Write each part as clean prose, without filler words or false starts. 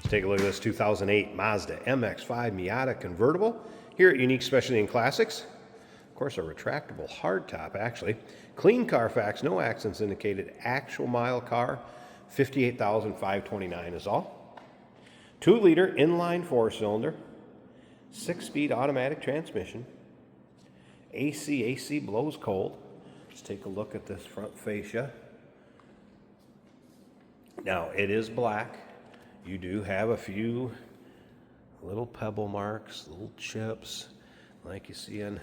Let's take a look at this 2008 Mazda MX-5 Miata convertible here at Unique Specialty and Classics. Of course, a retractable hardtop, actually. Clean Carfax, no accidents indicated. Actual mile car, 58,529 is all. 2-liter inline 4-cylinder, 6-speed automatic transmission. AC blows cold. Let's take a look at this front fascia. Now, it is black. You do have a few little pebble marks, little chips, like you see in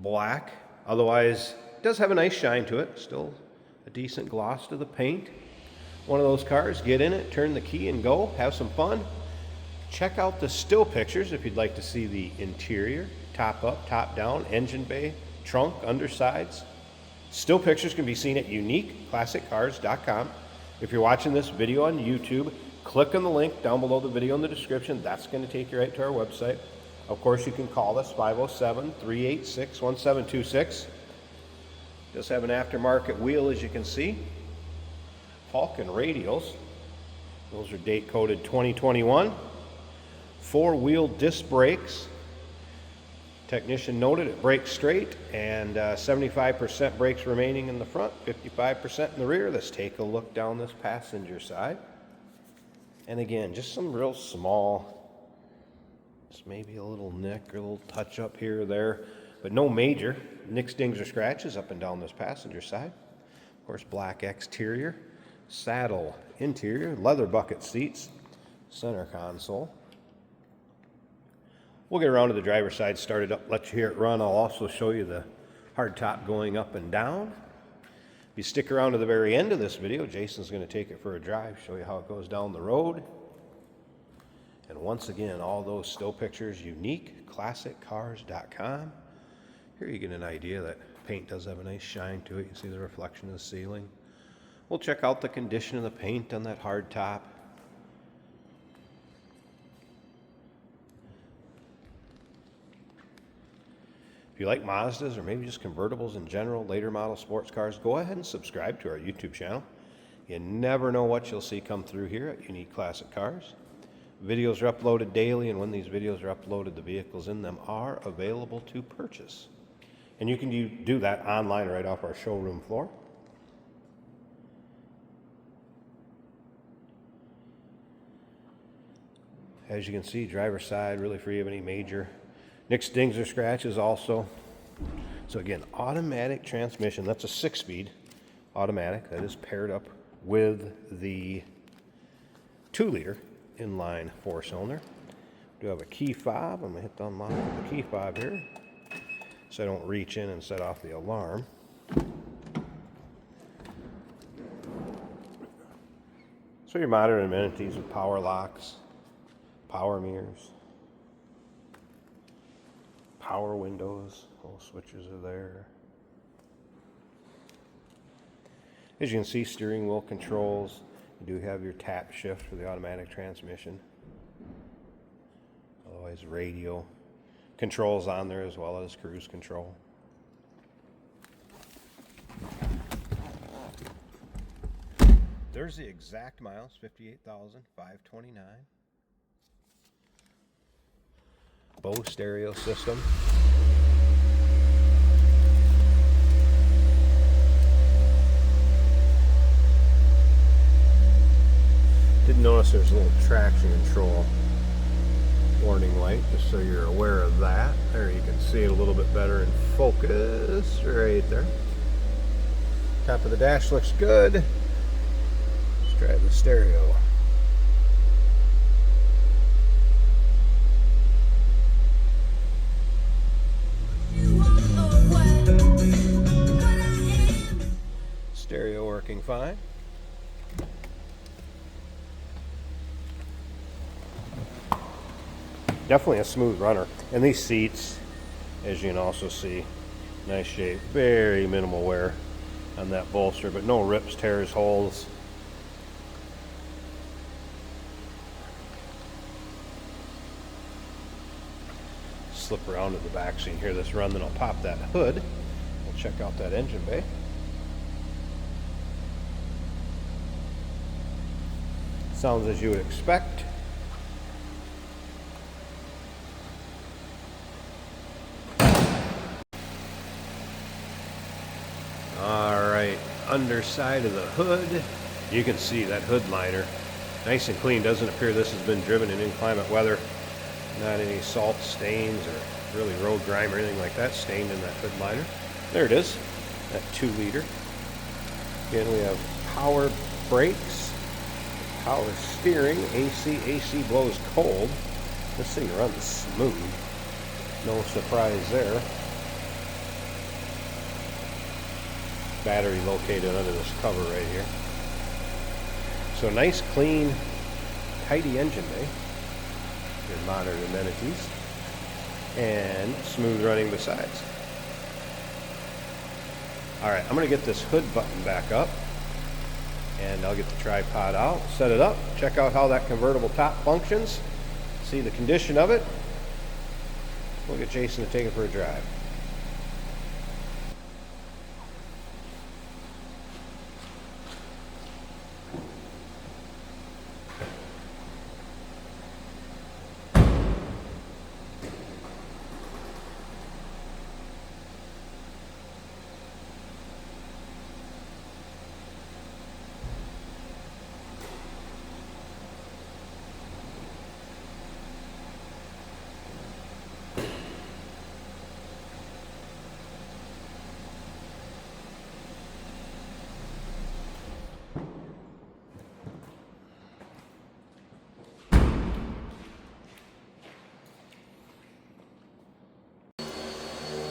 black. Otherwise, it does have a nice shine to it. Still a decent gloss to the paint. One of those cars, get in it, turn the key and go, have some fun. Check out the still pictures if you'd like to see the interior, top up, top down, engine bay, trunk, undersides. Still pictures can be seen at uniqueclassiccars.com. If you're watching this video on YouTube, click on the link down below the video in the description. That's going to take you right to our website. Of course, you can call us 507-386-1726. Does have an aftermarket wheel, as you can see. Falcon radials. Those are date coded 2021. 4-wheel disc brakes. Technician noted it brakes straight, and 75% brakes remaining in the front, 55% in the rear. Let's take a look down this passenger side. And again, just some real small, just maybe a little nick or a little touch up here or there, but no major nicks, dings, or scratches up and down this passenger side. Of course, black exterior, saddle interior, leather bucket seats, center console. We'll get around to the driver's side, start it up, let you hear it run. I'll also show you the hardtop going up and down. If you stick around to the very end of this video, Jason's going to take it for a drive, show you how it goes down the road. And once again, all those still pictures, uniqueclassiccars.com. Here you get an idea that paint does have a nice shine to it. You can see the reflection of the ceiling. We'll check out the condition of the paint on that hardtop. If you like Mazdas or maybe just convertibles in general, later model sports cars, go ahead and subscribe to our YouTube channel. You never know what you'll see come through here at Unique Classic Cars. Videos are uploaded daily, and when these videos are uploaded, the vehicles in them are available to purchase. And you can do that online right off our showroom floor. As you can see, driver's side really free of any major nicks, dings, or scratches also. So again, automatic transmission. That's a 6-speed automatic that is paired up with the 2-liter inline 4-cylinder. We do have a key fob. I'm going to hit the unlock with the key fob here so I don't reach in and set off the alarm. So your modern amenities with power locks, power mirrors, power windows, all switches are there. As you can see, steering wheel controls. You do have your tap shift for the automatic transmission. Otherwise, radio controls on there as well as cruise control. There's the exact miles, 58,529. Bose stereo system. Didn't notice there's a little traction control warning light, just so you're aware of that. There, you can see it a little bit better in focus right there. Top of the dash looks good. Let's try the stereo. Stereo working fine. Definitely a smooth runner. And these seats, as you can also see, nice shape, very minimal wear on that bolster, but no rips, tears, holes. Slip around to the back so you can hear this run, then I'll pop that hood. We'll check out that engine bay. Sounds as you would expect. Alright, underside of the hood, you can see that hood liner. Nice and clean. Doesn't appear this has been driven in inclement weather. Not any salt stains or really road grime or anything like that stained in that hood liner. There it is, that 2-liter. Again, we have power brakes, power steering, AC blows cold. This thing runs smooth. No surprise there. Battery located under this cover right here. So nice, clean, tidy engine bay. Your modern amenities. And smooth running besides. Alright, I'm going to get this hood button back up. And I'll get the tripod out, set it up, check out how that convertible top functions, see the condition of it. We'll get Jason to take it for a drive.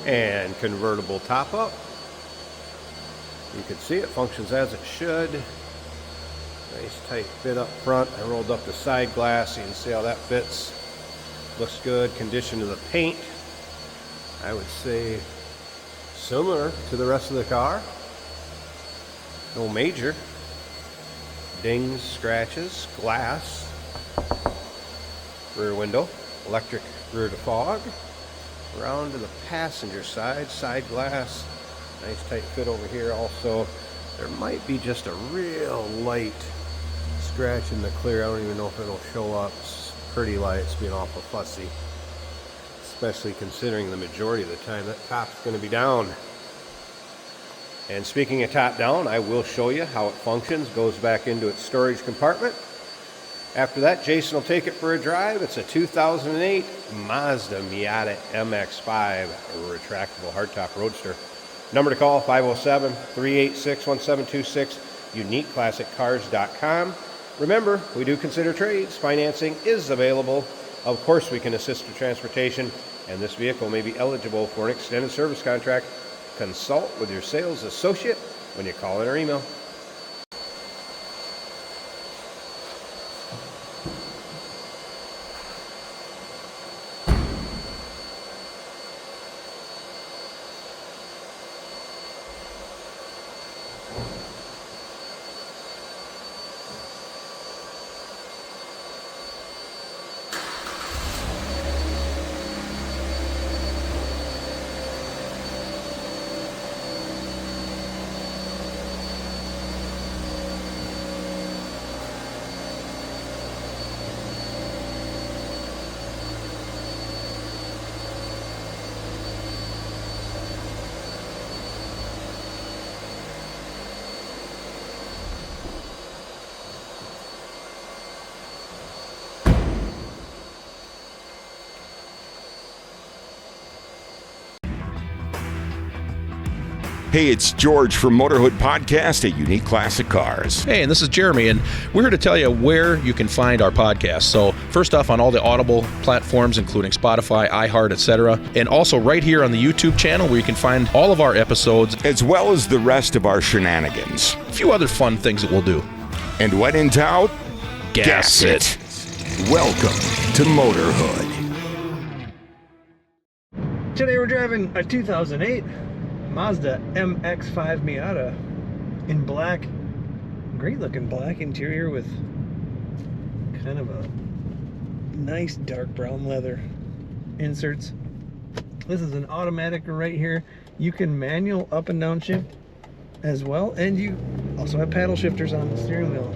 And convertible top up. You can see it functions as it should. Nice tight fit up front. I rolled up the side glass so you can see how that fits. Looks good. Condition of the paint, I would say similar to the rest of the car. No major dings, scratches, glass. Rear window, electric rear defog. Around to the passenger side, side glass, nice tight fit over here. Also, there might be just a real light scratch in the clear. I don't even know if it'll show up. It's pretty light. It's being awful fussy, especially considering the majority of the time that top's going to be down. And speaking of top down, I will show you how it functions. Goes back into its storage compartment. After that, Jason will take it for a drive. It's a 2008 Mazda Miata MX-5, a retractable hardtop roadster. Number to call, 507-386-1726, uniqueclassiccars.com. Remember, we do consider trades. Financing is available. Of course, we can assist with transportation, and this vehicle may be eligible for an extended service contract. Consult with your sales associate when you call in or email. Hey, it's George from Motorhood Podcast at Unique Classic Cars. Hey, and this is Jeremy, and we're here to tell you where you can find our podcast. So first off, on all the Audible platforms, including Spotify, iHeart, etc., and also right here on the YouTube channel where you can find all of our episodes, as well as the rest of our shenanigans. A few other fun things that we'll do. And when in doubt, gas it. Welcome to Motorhood. Today we're driving a 2008 Mazda MX-5 Miata in black. Great looking black interior with kind of a nice dark brown leather inserts. This is an automatic right here. You can manual up and down shift as well, and you also have paddle shifters on the steering wheel.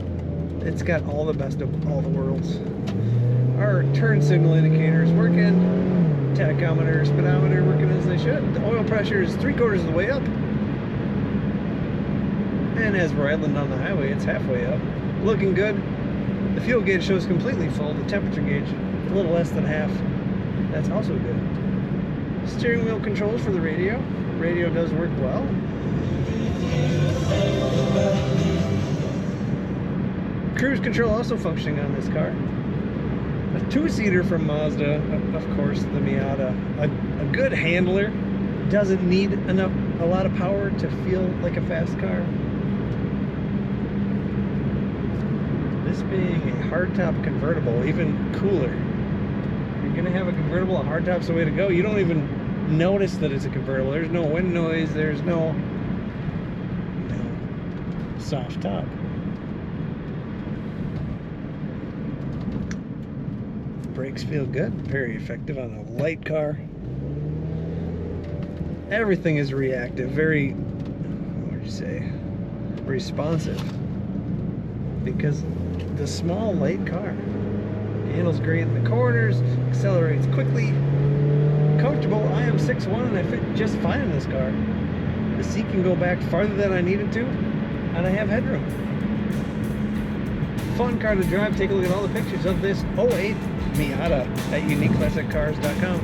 It's got all the best of all the worlds. Our turn signal indicator is working. Tachometer, speedometer working as they should. The oil pressure is 3/4 of the way up. And as we're idling down the highway, it's halfway up. Looking good. The fuel gauge shows completely full. The temperature gauge, a little less than half. That's also good. Steering wheel controls for the radio. Radio does work well. Cruise control also functioning on this car. A 2-seater from Mazda, of course, the Miata. A good handler. Doesn't need a lot of power to feel like a fast car. This being a hardtop convertible, even cooler. If you're gonna have a convertible, a hardtop's the way to go. You don't even notice that it's a convertible. There's no wind noise. There's no soft top. Brakes feel good, very effective on a light car. Everything is reactive, very, what would you say, responsive. Because the small, light car handles great in the corners, accelerates quickly, comfortable. I am 6'1" and I fit just fine in this car. The seat can go back farther than I need it to, and I have headroom. Fun car to drive. Take a look at all the pictures of this 08 Miata at uniqueclassiccars.com.